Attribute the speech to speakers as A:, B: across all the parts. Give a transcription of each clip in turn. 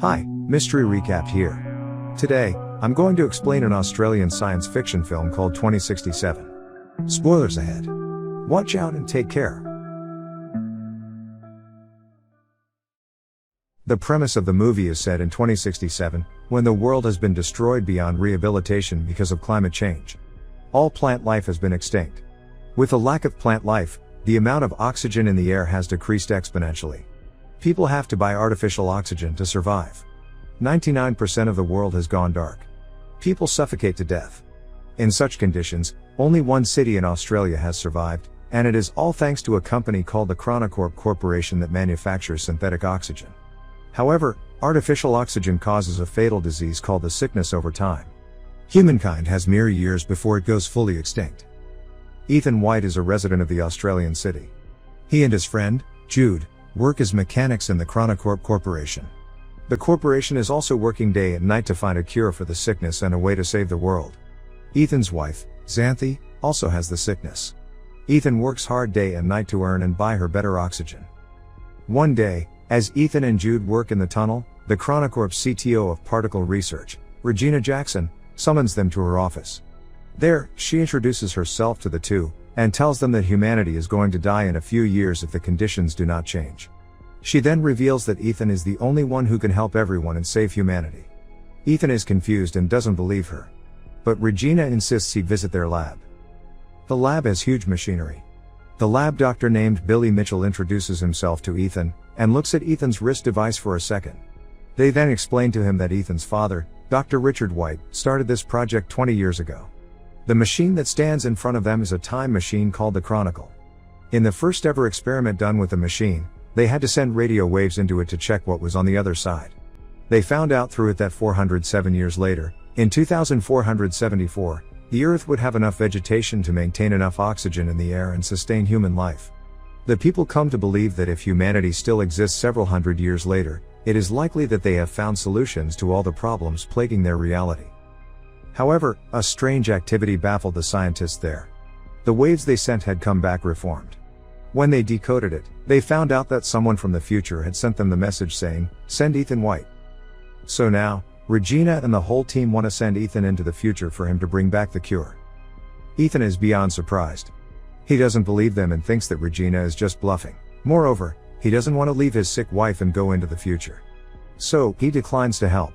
A: Hi, Mystery Recap here. Today, I'm going to explain an Australian science fiction film called 2067. Spoilers ahead. Watch out and take care. The premise of the movie is set in 2067, when the world has been destroyed beyond rehabilitation because of climate change. All plant life has been extinct. With the lack of plant life, the amount of oxygen in the air has decreased exponentially. People have to buy artificial oxygen to survive. 99% of the world has gone dark. People suffocate to death. In such conditions, only one city in Australia has survived, and it is all thanks to a company called the Chronocorp Corporation that manufactures synthetic oxygen. However, artificial oxygen causes a fatal disease called the sickness over time. Humankind has mere years before it goes fully extinct. Ethan White is a resident of the Australian city. He and his friend, Jude, work as mechanics in the Chronocorp Corporation. The corporation is also working day and night to find a cure for the sickness and a way to save the world. Ethan's wife, Xanthi, also has the sickness. Ethan works hard day and night to earn and buy her better oxygen. One day, as Ethan and Jude work in the tunnel, the Chronocorp CTO of Particle Research, Regina Jackson, summons them to her office. There, she introduces herself to the two, and tells them that humanity is going to die in a few years if the conditions do not change. She then reveals that Ethan is the only one who can help everyone and save humanity. Ethan is confused and doesn't believe her. But Regina insists he visit their lab. The lab has huge machinery. The lab doctor named Billy Mitchell introduces himself to Ethan, and looks at Ethan's wrist device for a second. They then explain to him that Ethan's father, Dr. Richard White, started this project 20 years ago. The machine that stands in front of them is a time machine called the Chronicle. In the first ever experiment done with the machine, they had to send radio waves into it to check what was on the other side. They found out through it that 407 years later, in 2474, the Earth would have enough vegetation to maintain enough oxygen in the air and sustain human life. The people come to believe that if humanity still exists several hundred years later, it is likely that they have found solutions to all the problems plaguing their reality. However, a strange activity baffled the scientists there. The waves they sent had come back reformed. When they decoded it, they found out that someone from the future had sent them the message saying, "Send Ethan White." So now, Regina and the whole team want to send Ethan into the future for him to bring back the cure. Ethan is beyond surprised. He doesn't believe them and thinks that Regina is just bluffing. Moreover, he doesn't want to leave his sick wife and go into the future. So, he declines to help.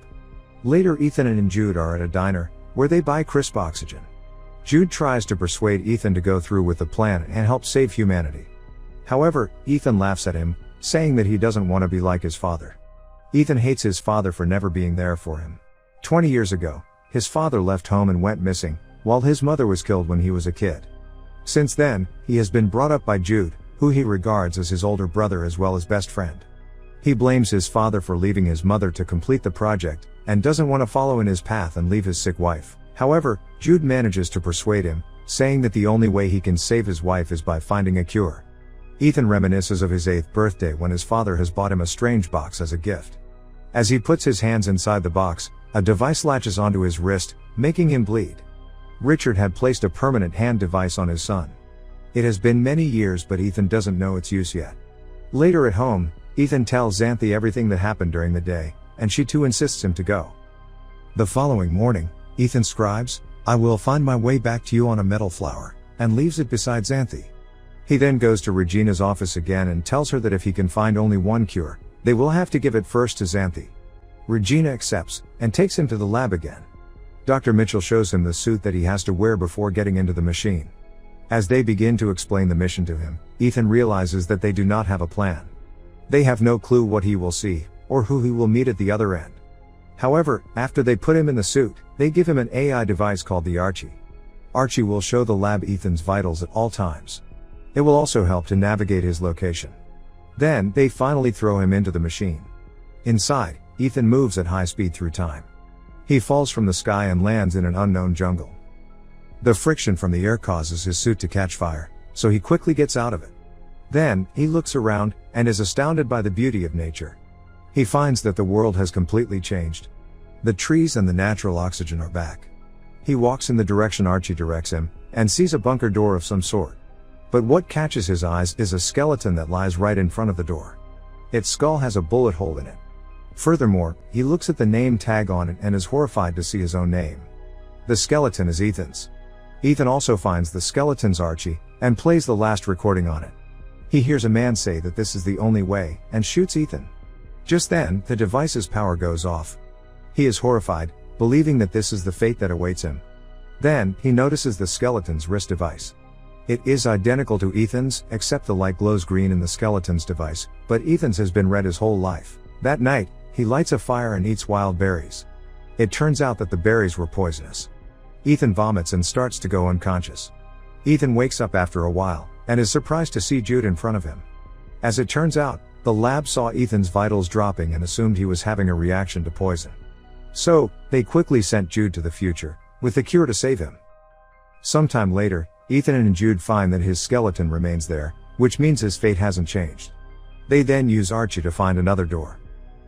A: Later, Ethan and Jude are at a diner, where they buy crisp oxygen. Jude tries to persuade Ethan to go through with the plan and help save humanity. However, Ethan laughs at him, saying that he doesn't want to be like his father. Ethan hates his father for never being there for him. 20 years ago, his father left home and went missing, while his mother was killed when he was a kid. Since then, he has been brought up by Jude, who he regards as his older brother as well as best friend. He blames his father for leaving his mother to complete the project, and doesn't want to follow in his path and leave his sick wife. However, Jude manages to persuade him, saying that the only way he can save his wife is by finding a cure. Ethan reminisces of his 8th birthday when his father has bought him a strange box as a gift. As he puts his hands inside the box, a device latches onto his wrist, making him bleed. Richard had placed a permanent hand device on his son. It has been many years, but Ethan doesn't know its use yet. Later at home, Ethan tells Xanthi everything that happened during the day, and she too insists him to go. The following morning, Ethan scribes, "I will find my way back to you on a metal flower," and leaves it beside Xanthi. He then goes to Regina's office again and tells her that if he can find only one cure, they will have to give it first to Xanthi. Regina accepts, and takes him to the lab again. Dr. Mitchell shows him the suit that he has to wear before getting into the machine. As they begin to explain the mission to him, Ethan realizes that they do not have a plan. They have no clue what he will see, or who he will meet at the other end. However, after they put him in the suit, they give him an AI device called the Archie. Archie will show the lab Ethan's vitals at all times. It will also help to navigate his location. Then, they finally throw him into the machine. Inside, Ethan moves at high speed through time. He falls from the sky and lands in an unknown jungle. The friction from the air causes his suit to catch fire, so he quickly gets out of it. Then, he looks around, and is astounded by the beauty of nature. He finds that the world has completely changed. The trees and the natural oxygen are back. He walks in the direction Archie directs him, and sees a bunker door of some sort. But what catches his eyes is a skeleton that lies right in front of the door. Its skull has a bullet hole in it. Furthermore, he looks at the name tag on it and is horrified to see his own name. The skeleton is Ethan's. Ethan also finds the skeleton's Archie, and plays the last recording on it. He hears a man say that this is the only way, and shoots Ethan. Just then, the device's power goes off. He is horrified, believing that this is the fate that awaits him. Then, he notices the skeleton's wrist device. It is identical to Ethan's, except the light glows green in the skeleton's device, but Ethan's has been red his whole life. That night, he lights a fire and eats wild berries. It turns out that the berries were poisonous. Ethan vomits and starts to go unconscious. Ethan wakes up after a while, and is surprised to see Jude in front of him. As it turns out, the lab saw Ethan's vitals dropping and assumed he was having a reaction to poison. So, they quickly sent Jude to the future, with the cure to save him. Sometime later, Ethan and Jude find that his skeleton remains there, which means his fate hasn't changed. They then use Archie to find another door.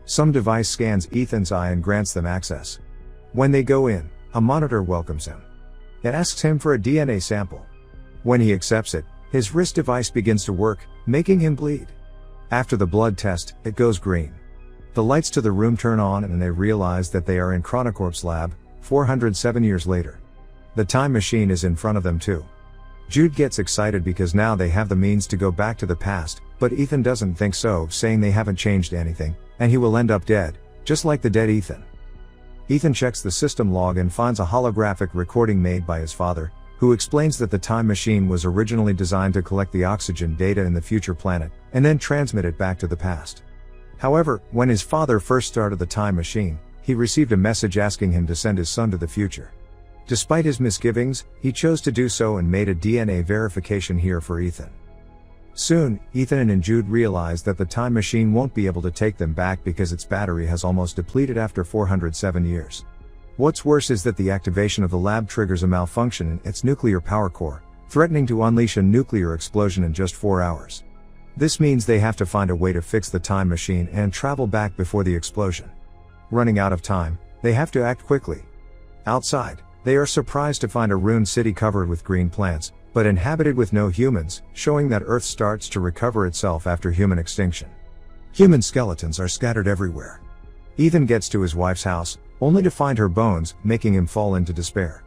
A: Some device scans Ethan's eye and grants them access. When they go in, a monitor welcomes him. It asks him for a DNA sample. When he accepts it, his wrist device begins to work, making him bleed. After the blood test, it goes green. The lights to the room turn on and they realize that they are in Chronocorp's lab, 407 years later. The time machine is in front of them too. Jude gets excited because now they have the means to go back to the past, but Ethan doesn't think so, saying they haven't changed anything, and he will end up dead, just like the dead Ethan. Ethan checks the system log and finds a holographic recording made by his father, who explains that the time machine was originally designed to collect the oxygen data in the future planet, and then transmit it back to the past. However, when his father first started the time machine, he received a message asking him to send his son to the future. Despite his misgivings, he chose to do so and made a DNA verification here for Ethan. Soon, Ethan and Jude realize that the time machine won't be able to take them back because its battery has almost depleted after 407 years. What's worse is that the activation of the lab triggers a malfunction in its nuclear power core, threatening to unleash a nuclear explosion in just 4 hours. This means they have to find a way to fix the time machine and travel back before the explosion. Running out of time, they have to act quickly. Outside, they are surprised to find a ruined city covered with green plants, but inhabited with no humans, showing that Earth starts to recover itself after human extinction. Human skeletons are scattered everywhere. Ethan gets to his wife's house, only to find her bones, making him fall into despair.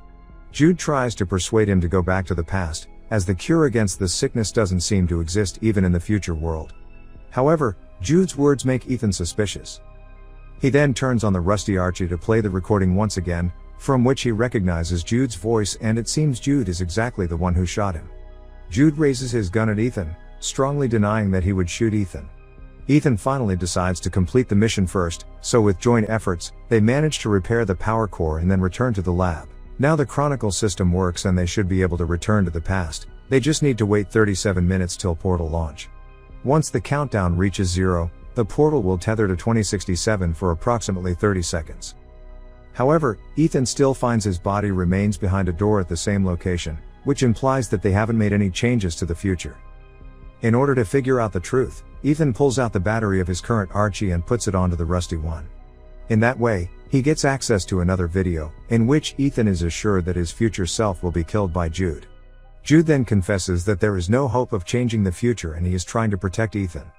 A: Jude tries to persuade him to go back to the past, as the cure against the sickness doesn't seem to exist even in the future world. However, Jude's words make Ethan suspicious. He then turns on the rusty Archie to play the recording once again, from which he recognizes Jude's voice, and it seems Jude is exactly the one who shot him. Jude raises his gun at Ethan, strongly denying that he would shoot Ethan. Ethan finally decides to complete the mission first, so with joint efforts, they manage to repair the power core and then return to the lab. Now the Chronicle system works and they should be able to return to the past, they just need to wait 37 minutes till portal launch. Once the countdown reaches 0, the portal will tether to 2067 for approximately 30 seconds. However, Ethan still finds his body remains behind a door at the same location, which implies that they haven't made any changes to the future. In order to figure out the truth, Ethan pulls out the battery of his current Archie and puts it onto the rusty one. In that way, he gets access to another video, in which Ethan is assured that his future self will be killed by Jude. Jude then confesses that there is no hope of changing the future and he is trying to protect Ethan.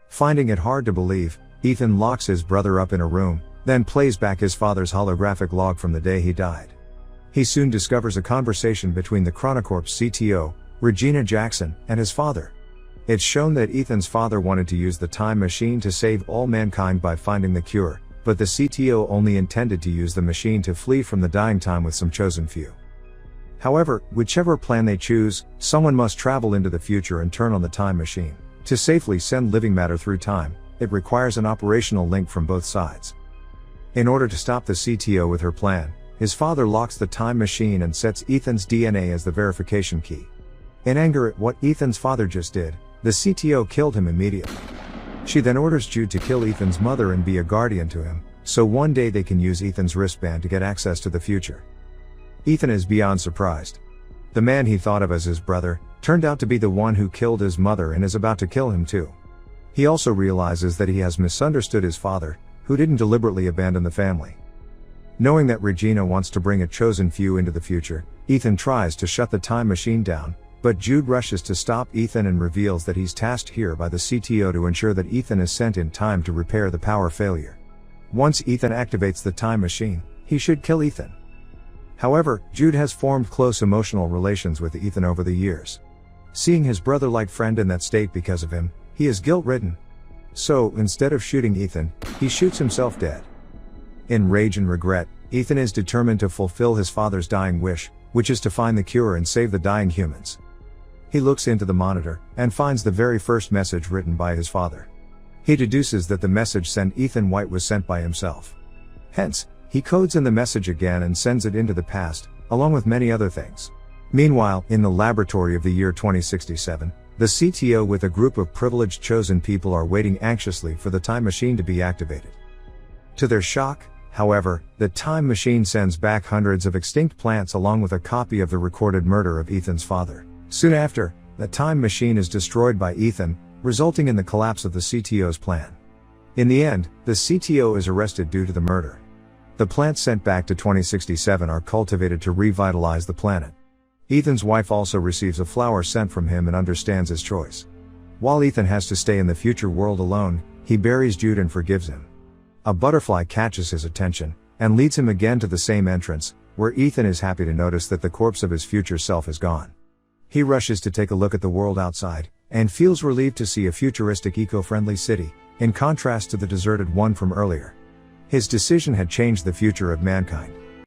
A: Finding it hard to believe, Ethan locks his brother up in a room, then plays back his father's holographic log from the day he died. He soon discovers a conversation between the Chronocorp's CTO, Regina Jackson, and his father. It's shown that Ethan's father wanted to use the time machine to save all mankind by finding the cure, but the CTO only intended to use the machine to flee from the dying time with some chosen few. However, whichever plan they choose, someone must travel into the future and turn on the time machine. To safely send living matter through time, it requires an operational link from both sides. In order to stop the CTO with her plan, his father locks the time machine and sets Ethan's DNA as the verification key. In anger at what Ethan's father just did, the CTO killed him immediately. She then orders Jude to kill Ethan's mother and be a guardian to him, so one day they can use Ethan's wristband to get access to the future. Ethan is beyond surprised. The man he thought of as his brother, turned out to be the one who killed his mother and is about to kill him too. He also realizes that he has misunderstood his father, who didn't deliberately abandon the family. Knowing that Regina wants to bring a chosen few into the future, Ethan tries to shut the time machine down, but Jude rushes to stop Ethan and reveals that he's tasked here by the CTO to ensure that Ethan is sent in time to repair the power failure. Once Ethan activates the time machine, he should kill Ethan. However, Jude has formed close emotional relations with Ethan over the years. Seeing his brother-like friend in that state because of him, he is guilt-ridden. So, instead of shooting Ethan, he shoots himself dead. In rage and regret, Ethan is determined to fulfill his father's dying wish, which is to find the cure and save the dying humans. He looks into the monitor, and finds the very first message written by his father. He deduces that the message sent Ethan White was sent by himself. Hence, he codes in the message again and sends it into the past, along with many other things. Meanwhile, in the laboratory of the year 2067, the CTO with a group of privileged chosen people are waiting anxiously for the time machine to be activated. To their shock, however, the time machine sends back hundreds of extinct plants along with a copy of the recorded murder of Ethan's father. Soon after, the time machine is destroyed by Ethan, resulting in the collapse of the CTO's plan. In the end, the CTO is arrested due to the murder. The plants sent back to 2067 are cultivated to revitalize the planet. Ethan's wife also receives a flower sent from him and understands his choice. While Ethan has to stay in the future world alone, he buries Jude and forgives him. A butterfly catches his attention, and leads him again to the same entrance, where Ethan is happy to notice that the corpse of his future self is gone. He rushes to take a look at the world outside, and feels relieved to see a futuristic eco-friendly city, in contrast to the deserted one from earlier. His decision had changed the future of mankind.